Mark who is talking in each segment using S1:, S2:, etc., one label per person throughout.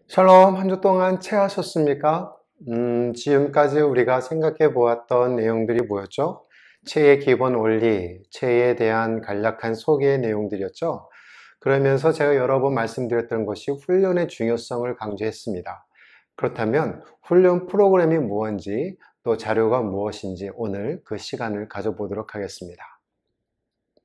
S1: 샬롬, 한 주 동안 체하셨습니까? 지금까지 우리가 생각해 보았던 내용들이 뭐였죠? 체의 기본 원리, 체에 대한 간략한 소개의 내용들이었죠. 그러면서 제가 여러 번 말씀드렸던 것이 훈련의 중요성을 강조했습니다. 그렇다면 훈련 프로그램이 무엇인지 또 자료가 무엇인지 오늘 그 시간을 가져보도록 하겠습니다.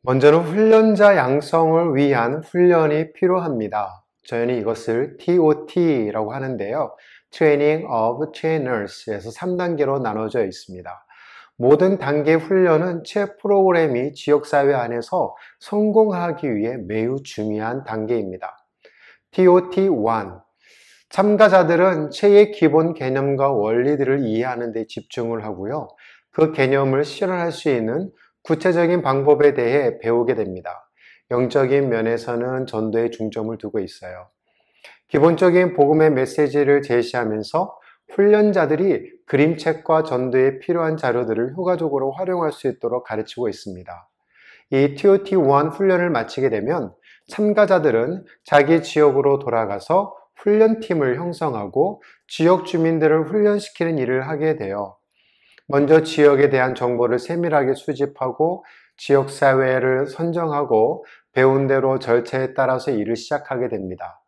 S1: 먼저는 훈련자 양성을 위한 훈련이 필요합니다. 저희는 이것을 TOT라고 하는데요. Training of Trainers에서 3단계로 나눠져 있습니다. 모든 단계 훈련은 체 프로그램이 지역사회 안에서 성공하기 위해 매우 중요한 단계입니다. TOT1 참가자들은 체의 기본 개념과 원리들을 이해하는 데 집중을 하고요. 그 개념을 실현할 수 있는 구체적인 방법에 대해 배우게 됩니다. 영적인 면에서는 전도에 중점을 두고 있어요. 기본적인 복음의 메시지를 제시하면서 훈련자들이 그림책과 전도에 필요한 자료들을 효과적으로 활용할 수 있도록 가르치고 있습니다. 이 TOT1 훈련을 마치게 되면 참가자들은 자기 지역으로 돌아가서 훈련팀을 형성하고 지역 주민들을 훈련시키는 일을 하게 돼요. 먼저 지역에 대한 정보를 세밀하게 수집하고 지역사회를 선정하고 배운 대로 절차에 따라서 일을 시작하게 됩니다.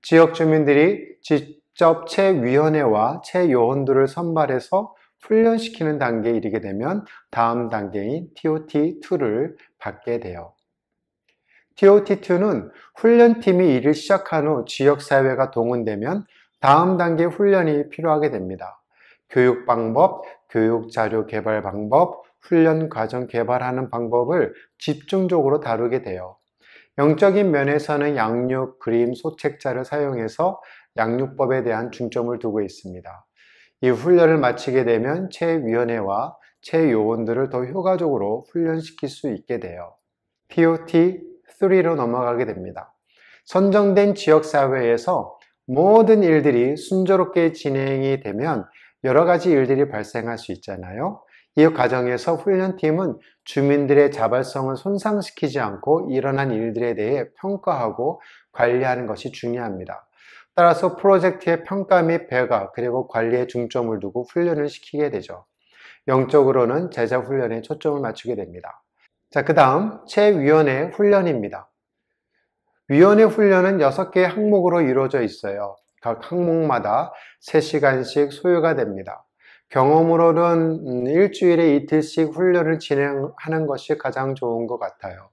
S1: 지역 주민들이 직접 체위원회와 체요원들을 선발해서 훈련시키는 단계에 이르게 되면 다음 단계인 TOT2를 받게 돼요. TOT2는 훈련팀이 일을 시작한 후 지역사회가 동원되면 다음 단계 훈련이 필요하게 됩니다. 교육 방법, 교육 자료 개발 방법, 훈련 과정 개발하는 방법을 집중적으로 다루게 돼요. 영적인 면에서는 양육, 그림, 소책자를 사용해서 양육법에 대한 중점을 두고 있습니다. 이 훈련을 마치게 되면 체위원회와 체요원들을 더 효과적으로 훈련시킬 수 있게 돼요. TOT3로 넘어가게 됩니다. 선정된 지역사회에서 모든 일들이 순조롭게 진행이 되면 여러 가지 일들이 발생할 수 있잖아요. 이 과정에서 훈련팀은 주민들의 자발성을 손상시키지 않고 일어난 일들에 대해 평가하고 관리하는 것이 중요합니다. 따라서 프로젝트의 평가 및 배가 그리고 관리에 중점을 두고 훈련을 시키게 되죠. 영적으로는 제자 훈련에 초점을 맞추게 됩니다. 자, 그 다음 체위원회 훈련입니다. 위원회 훈련은 6개의 항목으로 이루어져 있어요. 각 항목마다 3시간씩 소요가 됩니다. 경험으로는 일주일에 이틀씩 훈련을 진행하는 것이 가장 좋은 것 같아요.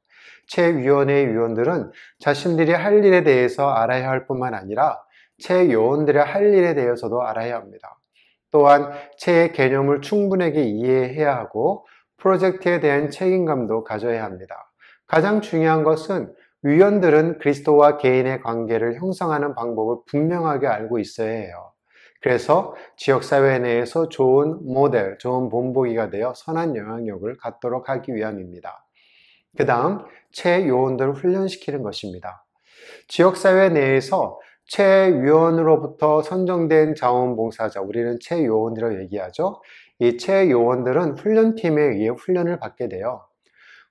S1: 체위원회 위원들은 자신들이 할 일에 대해서 알아야 할 뿐만 아니라 체요원들의 할 일에 대해서도 알아야 합니다. 또한 체의 개념을 충분하게 이해해야 하고 프로젝트에 대한 책임감도 가져야 합니다. 가장 중요한 것은 위원들은 그리스도와 개인의 관계를 형성하는 방법을 분명하게 알고 있어야 해요. 그래서 지역사회 내에서 좋은 모델, 좋은 본보기가 되어 선한 영향력을 갖도록 하기 위함입니다. 그 다음, 체요원들을 훈련시키는 것입니다. 지역사회 내에서 체위원으로부터 선정된 자원봉사자, 우리는 체요원이라고 얘기하죠. 이 체요원들은 훈련팀에 의해 훈련을 받게 돼요.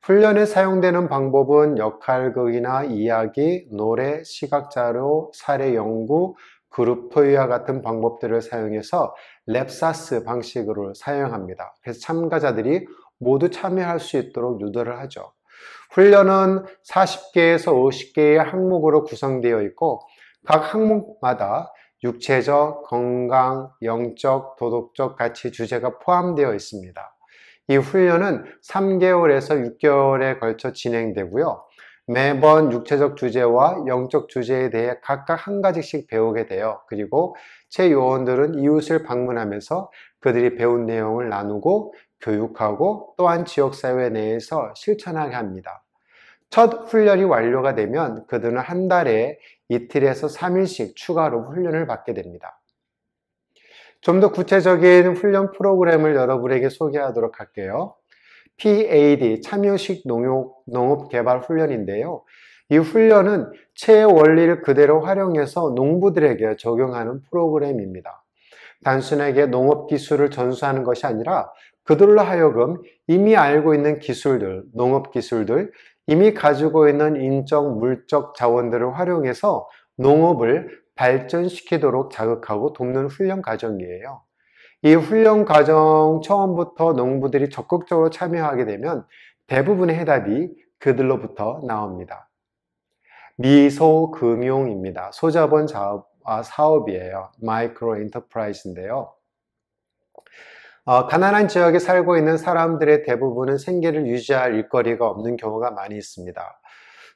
S1: 훈련에 사용되는 방법은 역할극이나 이야기, 노래, 시각자료, 사례 연구, 그룹 토의와 같은 방법들을 사용해서 랩사스 방식으로 사용합니다. 그래서 참가자들이 모두 참여할 수 있도록 유도를 하죠. 훈련은 40개에서 50개의 항목으로 구성되어 있고 각 항목마다 육체적, 건강, 영적, 도덕적 가치 주제가 포함되어 있습니다. 이 훈련은 3개월에서 6개월에 걸쳐 진행되고요. 매번 육체적 주제와 영적 주제에 대해 각각 한 가지씩 배우게 돼요. 그리고 체요원들은 이웃을 방문하면서 그들이 배운 내용을 나누고 교육하고 또한 지역사회 내에서 실천하게 합니다. 첫 훈련이 완료가 되면 그들은 한 달에 이틀에서 3일씩 추가로 훈련을 받게 됩니다. 좀 더 구체적인 훈련 프로그램을 여러분에게 소개하도록 할게요. PAD, 참여식 농업개발 훈련인데요. 이 훈련은 체의 원리를 그대로 활용해서 농부들에게 적용하는 프로그램입니다. 단순하게 농업 기술을 전수하는 것이 아니라 그들로 하여금 이미 알고 있는 기술들, 농업 기술들, 이미 가지고 있는 인적, 물적 자원들을 활용해서 농업을 발전시키도록 자극하고 돕는 훈련 과정이에요. 이 훈련 과정 처음부터 농부들이 적극적으로 참여하게 되면 대부분의 해답이 그들로부터 나옵니다. 미소금융입니다. 소자본 사업이에요. 마이크로 엔터프라이즈인데요. 가난한 지역에 살고 있는 사람들의 대부분은 생계를 유지할 일거리가 없는 경우가 많이 있습니다.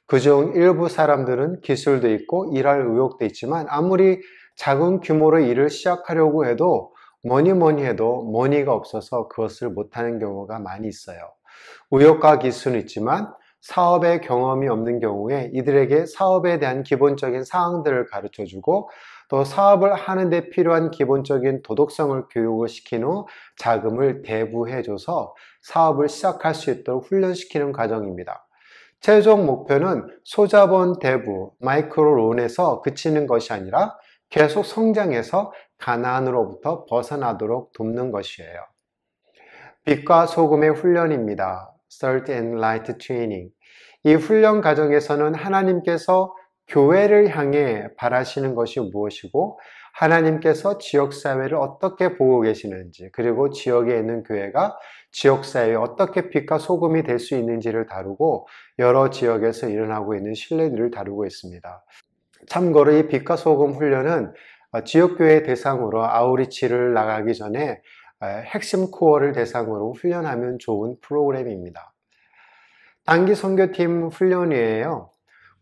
S1: 그중 일부 사람들은 기술도 있고 일할 의욕도 있지만 아무리 작은 규모로 일을 시작하려고 해도 뭐니 해도 머니가 없어서 그것을 못하는 경우가 많이 있어요. 의욕과 기술은 있지만 사업의 경험이 없는 경우에 이들에게 사업에 대한 기본적인 사항들을 가르쳐주고 또 사업을 하는 데 필요한 기본적인 도덕성을 교육을 시킨 후 자금을 대부해줘서 사업을 시작할 수 있도록 훈련시키는 과정입니다. 최종 목표는 소자본 대부, 마이크로론에서 그치는 것이 아니라 계속 성장해서 가난으로부터 벗어나도록 돕는 것이에요. 빛과 소금의 훈련입니다. Salt and Light Training. 이 훈련 과정에서는 하나님께서 교회를 향해 바라시는 것이 무엇이고 하나님께서 지역사회를 어떻게 보고 계시는지 그리고 지역에 있는 교회가 지역사회에 어떻게 빛과 소금이 될 수 있는지를 다루고 여러 지역에서 일어나고 있는 신뢰들을 다루고 있습니다. 참고로 이 빛과 소금 훈련은 지역교회 대상으로 아우리치를 나가기 전에 핵심 코어를 대상으로 훈련하면 좋은 프로그램입니다. 단기 선교팀 훈련이에요.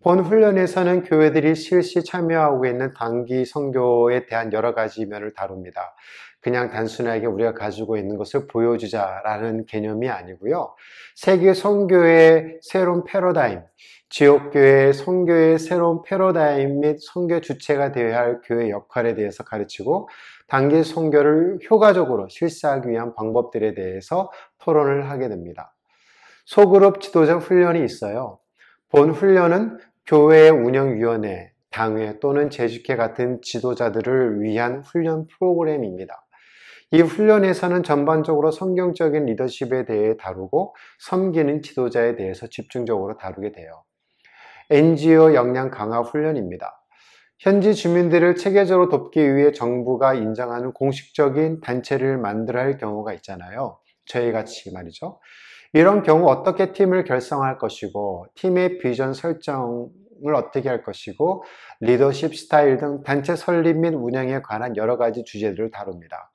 S1: 본 훈련에서는 교회들이 실시 참여하고 있는 단기 선교에 대한 여러 가지 면을 다룹니다. 그냥 단순하게 우리가 가지고 있는 것을 보여주자라는 개념이 아니고요. 세계 선교의 새로운 패러다임, 지역교회 선교의 새로운 패러다임 및 선교 주체가 되어야 할 교회 역할에 대해서 가르치고 단기 선교를 효과적으로 실시하기 위한 방법들에 대해서 토론을 하게 됩니다. 소그룹 지도자 훈련이 있어요. 본 훈련은 교회 운영위원회, 당회 또는 재직회 같은 지도자들을 위한 훈련 프로그램입니다. 이 훈련에서는 전반적으로 성경적인 리더십에 대해 다루고 섬기는 지도자에 대해서 집중적으로 다루게 돼요. NGO 역량 강화 훈련입니다. 현지 주민들을 체계적으로 돕기 위해 정부가 인정하는 공식적인 단체를 만들어야 할 경우가 있잖아요. 저희같이 말이죠. 이런 경우 어떻게 팀을 결성할 것이고 팀의 비전 설정을 어떻게 할 것이고 리더십 스타일 등 단체 설립 및 운영에 관한 여러 가지 주제들을 다룹니다.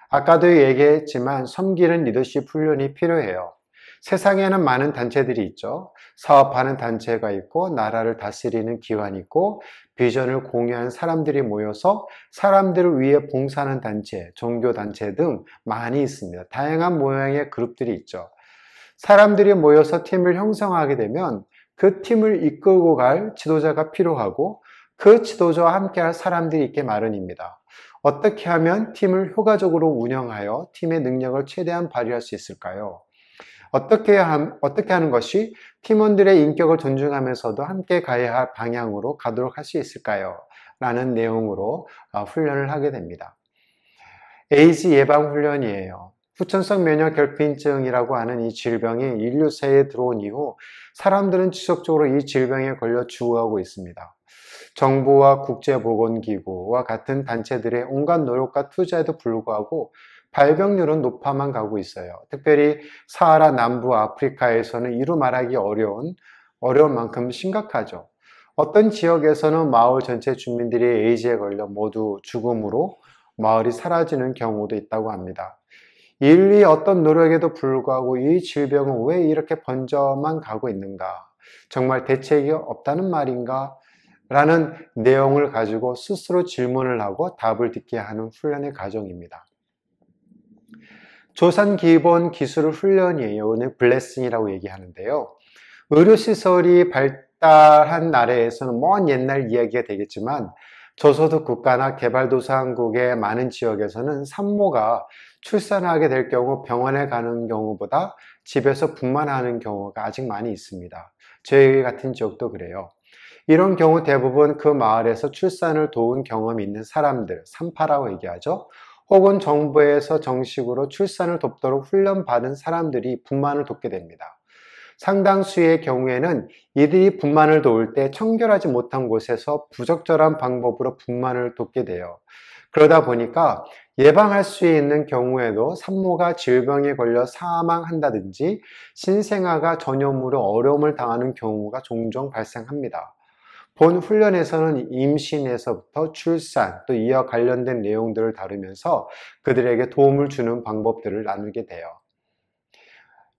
S1: 아까도 얘기했지만 섬기는 리더십 훈련이 필요해요. 세상에는 많은 단체들이 있죠. 사업하는 단체가 있고 나라를 다스리는 기관이 있고 비전을 공유한 사람들이 모여서 사람들을 위해 봉사하는 단체, 종교단체 등 많이 있습니다. 다양한 모양의 그룹들이 있죠. 사람들이 모여서 팀을 형성하게 되면 그 팀을 이끌고 갈 지도자가 필요하고 그 지도자와 함께할 사람들이 있게 마련입니다. 어떻게 하면 팀을 효과적으로 운영하여 팀의 능력을 최대한 발휘할 수 있을까요? 어떻게 하는 것이 팀원들의 인격을 존중하면서도 함께 가야 할 방향으로 가도록 할 수 있을까요? 라는 내용으로 훈련을 하게 됩니다. 에이즈 예방 훈련이에요. 후천성 면역 결핍증이라고 하는 이 질병이 인류사회에 들어온 이후 사람들은 지속적으로 이 질병에 걸려 죽어가고 있습니다. 정부와 국제보건기구와 같은 단체들의 온갖 노력과 투자에도 불구하고 발병률은 높아만 가고 있어요. 특별히 사하라 남부 아프리카에서는 이루 말하기 어려운 만큼 심각하죠. 어떤 지역에서는 마을 전체 주민들이 에이즈에 걸려 모두 죽음으로 마을이 사라지는 경우도 있다고 합니다. 인류의 어떤 노력에도 불구하고 이 질병은 왜 이렇게 번져만 가고 있는가? 정말 대책이 없다는 말인가? 라는 내용을 가지고 스스로 질문을 하고 답을 듣게 하는 훈련의 과정입니다. 조산 기본 기술 훈련이에요. 오늘 블레싱이라고 얘기하는데요. 의료시설이 발달한 나라에서는 먼 옛날 이야기가 되겠지만 저소득 국가나 개발도상국의 많은 지역에서는 산모가 출산하게 될 경우 병원에 가는 경우보다 집에서 분만하는 경우가 아직 많이 있습니다. 저희 같은 지역도 그래요. 이런 경우 대부분 그 마을에서 출산을 도운 경험이 있는 사람들, 산파라고 얘기하죠. 혹은 정부에서 정식으로 출산을 돕도록 훈련받은 사람들이 분만을 돕게 됩니다. 상당수의 경우에는 이들이 분만을 도울 때 청결하지 못한 곳에서 부적절한 방법으로 분만을 돕게 돼요. 그러다 보니까 예방할 수 있는 경우에도 산모가 질병에 걸려 사망한다든지 신생아가 전염으로 어려움을 당하는 경우가 종종 발생합니다. 본 훈련에서는 임신에서부터 출산, 또 이와 관련된 내용들을 다루면서 그들에게 도움을 주는 방법들을 나누게 돼요.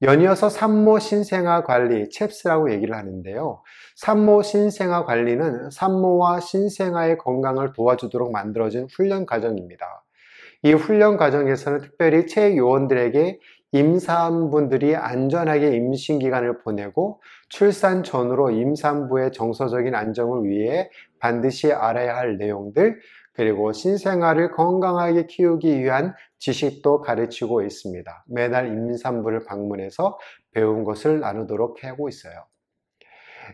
S1: 연이어서 산모 신생아 관리, 챕스라고 얘기를 하는데요. 산모 신생아 관리는 산모와 신생아의 건강을 도와주도록 만들어진 훈련 과정입니다. 이 훈련 과정에서는 특별히 체육요원들에게 임산부들이 안전하게 임신기간을 보내고 출산 전후로 임산부의 정서적인 안정을 위해 반드시 알아야 할 내용들, 그리고 신생아를 건강하게 키우기 위한 지식도 가르치고 있습니다. 매달 임산부를 방문해서 배운 것을 나누도록 하고 있어요.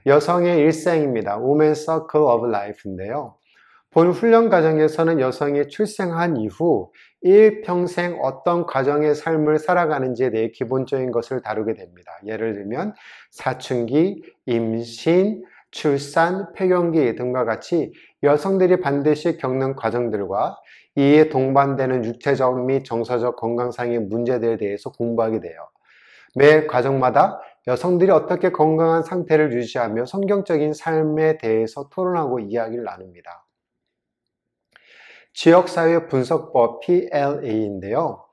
S1: 여성의 일생입니다. Women's Circle of Life인데요. 본 훈련 과정에서는 여성이 출생한 이후 일평생 어떤 가정의 삶을 살아가는지에 대해 기본적인 것을 다루게 됩니다. 예를 들면 사춘기, 임신, 출산, 폐경기 등과 같이 여성들이 반드시 겪는 과정들과 이에 동반되는 육체적 및 정서적 건강상의 문제들에 대해서 공부하게 돼요. 매 과정마다 여성들이 어떻게 건강한 상태를 유지하며 성경적인 삶에 대해서 토론하고 이야기를 나눕니다. 지역사회 분석법 PLA인데요.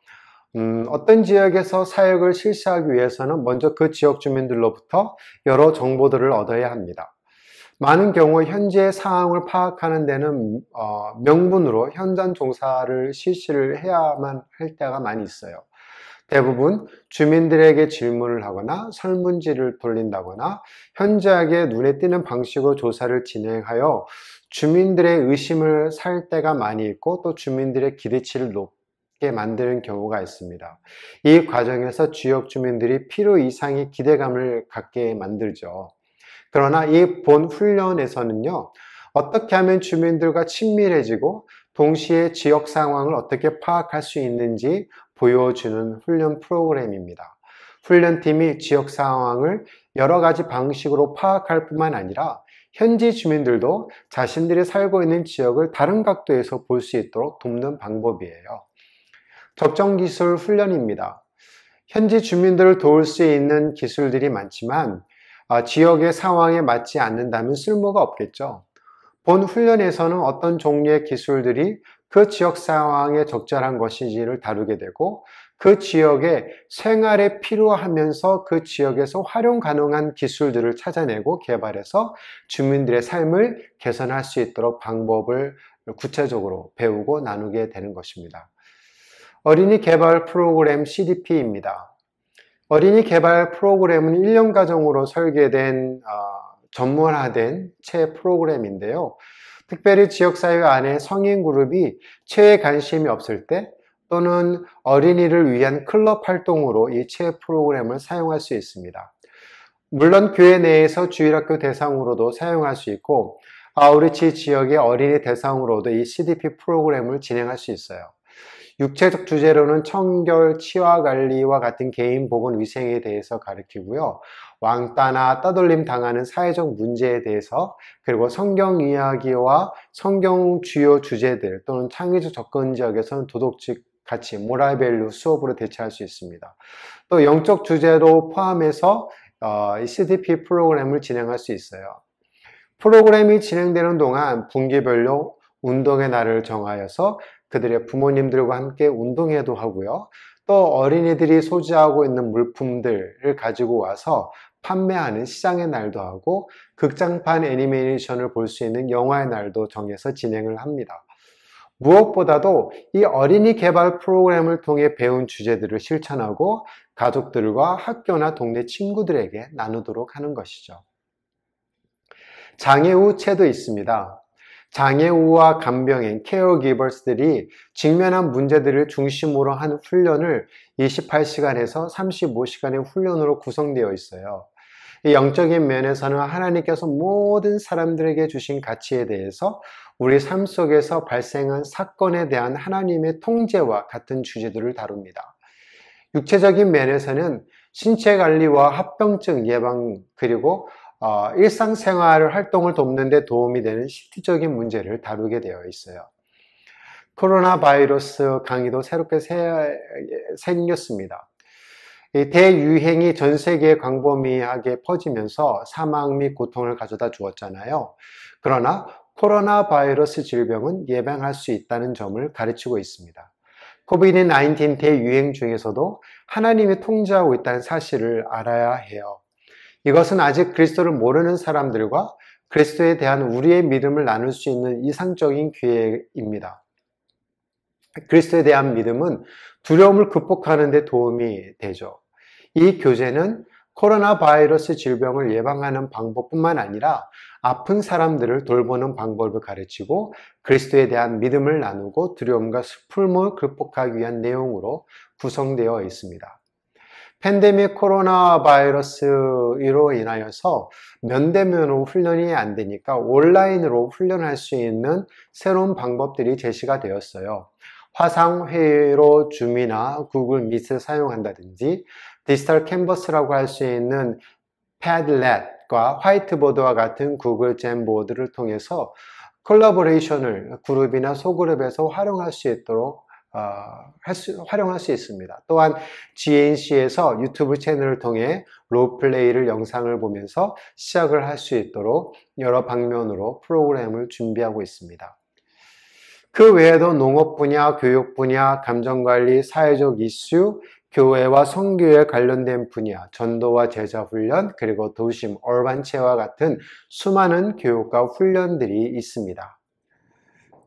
S1: 어떤 지역에서 사역을 실시하기 위해서는 먼저 그 지역 주민들로부터 여러 정보들을 얻어야 합니다. 많은 경우 현재 상황을 파악하는 데는 명분으로 현장 종사를 실시를 해야만 할 때가 많이 있어요. 대부분 주민들에게 질문을 하거나 설문지를 돌린다거나 현저하게 눈에 띄는 방식으로 조사를 진행하여 주민들의 의심을 살 때가 많이 있고 또 주민들의 기대치를 높게 만드는 경우가 있습니다. 이 과정에서 지역 주민들이 필요 이상의 기대감을 갖게 만들죠. 그러나 이 본 훈련에서는요, 어떻게 하면 주민들과 친밀해지고 동시에 지역 상황을 어떻게 파악할 수 있는지 보여주는 훈련 프로그램입니다. 훈련팀이 지역 상황을 여러 가지 방식으로 파악할 뿐만 아니라 현지 주민들도 자신들이 살고 있는 지역을 다른 각도에서 볼 수 있도록 돕는 방법이에요. 접종기술 훈련입니다. 현지 주민들을 도울 수 있는 기술들이 많지만 지역의 상황에 맞지 않는다면 쓸모가 없겠죠. 본 훈련에서는 어떤 종류의 기술들이 그 지역 상황에 적절한 것인지를 다루게 되고 그 지역의 생활에 필요하면서 그 지역에서 활용 가능한 기술들을 찾아내고 개발해서 주민들의 삶을 개선할 수 있도록 방법을 구체적으로 배우고 나누게 되는 것입니다. 어린이 개발 프로그램 CDP입니다. 어린이 개발 프로그램은 1년 과정으로 설계된 전문화된 체육 프로그램인데요. 특별히 지역사회 안에 성인 그룹이 체에 관심이 없을 때 또는 어린이를 위한 클럽 활동으로 이 체육 프로그램을 사용할 수 있습니다. 물론 교회 내에서 주일학교 대상으로도 사용할 수 있고 아우리치 지역의 어린이 대상으로도 이 CDP 프로그램을 진행할 수 있어요. 육체적 주제로는 청결, 치아관리와 같은 개인 보건 위생에 대해서 가르치고요. 왕따나 따돌림 당하는 사회적 문제에 대해서, 그리고 성경 이야기와 성경 주요 주제들 또는 창의적 접근 지역에서는 도덕적 가치, 모랄 밸류 수업으로 대체할 수 있습니다. 또 영적 주제로 포함해서 CDP 프로그램을 진행할 수 있어요. 프로그램이 진행되는 동안 분기별로 운동의 날을 정하여서 그들의 부모님들과 함께 운동회도 하고요. 또 어린이들이 소지하고 있는 물품들을 가지고 와서 판매하는 시장의 날도 하고 극장판 애니메이션을 볼 수 있는 영화의 날도 정해서 진행을 합니다. 무엇보다도 이 어린이 개발 프로그램을 통해 배운 주제들을 실천하고 가족들과 학교나 동네 친구들에게 나누도록 하는 것이죠. 장애우체도 있습니다. 장애우와 간병인, 케어기버스들이 직면한 문제들을 중심으로 한 훈련을 28시간에서 35시간의 훈련으로 구성되어 있어요. 이 영적인 면에서는 하나님께서 모든 사람들에게 주신 가치에 대해서 우리 삶 속에서 발생한 사건에 대한 하나님의 통제와 같은 주제들을 다룹니다. 육체적인 면에서는 신체 관리와 합병증 예방, 그리고 일상생활 활동을 돕는 데 도움이 되는 실질적인 문제를 다루게 되어 있어요. 코로나 바이러스 강의도 새롭게 생겼습니다. 대유행이 전 세계에 광범위하게 퍼지면서 사망 및 고통을 가져다 주었잖아요. 그러나 코로나 바이러스 질병은 예방할 수 있다는 점을 가르치고 있습니다. 코비드-19 대유행 중에서도 하나님이 통제하고 있다는 사실을 알아야 해요. 이것은 아직 그리스도를 모르는 사람들과 그리스도에 대한 우리의 믿음을 나눌 수 있는 이상적인 기회입니다. 그리스도에 대한 믿음은 두려움을 극복하는 데 도움이 되죠. 이 교재는 코로나 바이러스 질병을 예방하는 방법뿐만 아니라 아픈 사람들을 돌보는 방법을 가르치고 그리스도에 대한 믿음을 나누고 두려움과 슬픔을 극복하기 위한 내용으로 구성되어 있습니다. 팬데믹 코로나 바이러스로 인하여서 면대면으로 훈련이 안 되니까 온라인으로 훈련할 수 있는 새로운 방법들이 제시가 되었어요. 화상회의로 줌이나 구글 미트를 사용한다든지 디지털 캔버스라고 할 수 있는 패들렛과 화이트보드와 같은 구글 잼보드를 통해서 콜라보레이션을 그룹이나 소그룹에서 활용할 수 있도록 활용할 수 있습니다. 또한 GNC에서 유튜브 채널을 통해 롤플레이를 영상을 보면서 시작을 할 수 있도록 여러 방면으로 프로그램을 준비하고 있습니다. 그 외에도 농업 분야, 교육 분야, 감정관리, 사회적 이슈, 교회와 선교에 관련된 분야, 전도와 제자 훈련, 그리고 도심, 얼반체와 같은 수많은 교육과 훈련들이 있습니다.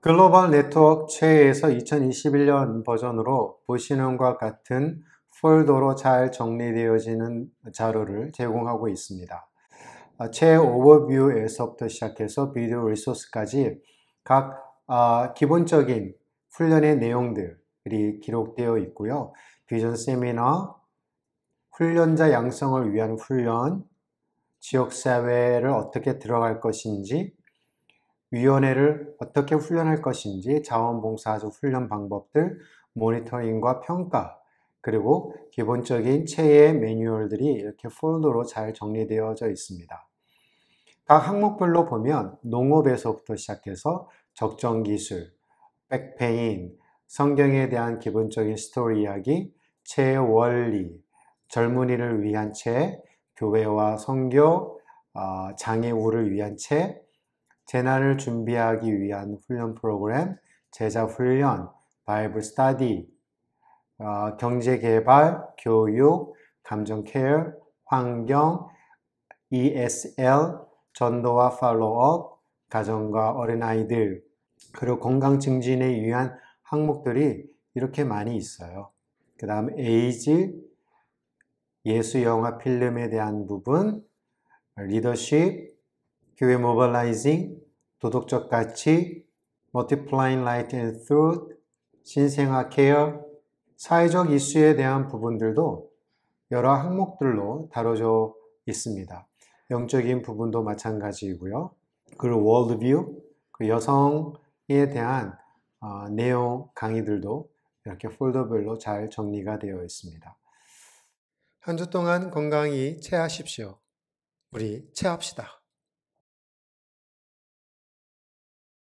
S1: 글로벌 네트워크 체에서 2021년 버전으로 보시는 것 같은 폴더로 잘 정리되어지는 자료를 제공하고 있습니다. 체 오버뷰에서부터 시작해서 비디오 리소스까지 각 기본적인 훈련의 내용들이 기록되어 있고요. 비전 세미나, 훈련자 양성을 위한 훈련, 지역사회를 어떻게 들어갈 것인지, 위원회를 어떻게 훈련할 것인지, 자원봉사자 훈련 방법들, 모니터링과 평가, 그리고 기본적인 체의 매뉴얼들이 이렇게 폴더로 잘 정리되어져 있습니다. 각 항목별로 보면 농업에서부터 시작해서 적정기술, 백페인, 성경에 대한 기본적인 스토리 이야기, 체의 원리, 젊은이를 위한 체, 교회와 선교, 장애우를 위한 체, 재난을 준비하기 위한 훈련 프로그램, 제자 훈련, 바이블 스터디, 경제개발, 교육, 감정 케어, 환경, ESL, 전도와 팔로우업, 가정과 어린아이들, 그리고 건강 증진에 위한 항목들이 이렇게 많이 있어요. 그 다음 에이즈, 예수 영화 필름에 대한 부분, 리더십, 교회 모빌라이징, 도덕적 가치, multiplying light and truth, 신생아 케어, 사회적 이슈에 대한 부분들도 여러 항목들로 다뤄져 있습니다. 영적인 부분도 마찬가지이고요. 그리고 월드뷰, 그 여성에 대한 내용 강의들도 이렇게 폴더별로 잘 정리가 되어 있습니다. 한 주 동안 건강히 체하십시오. 우리 체합시다.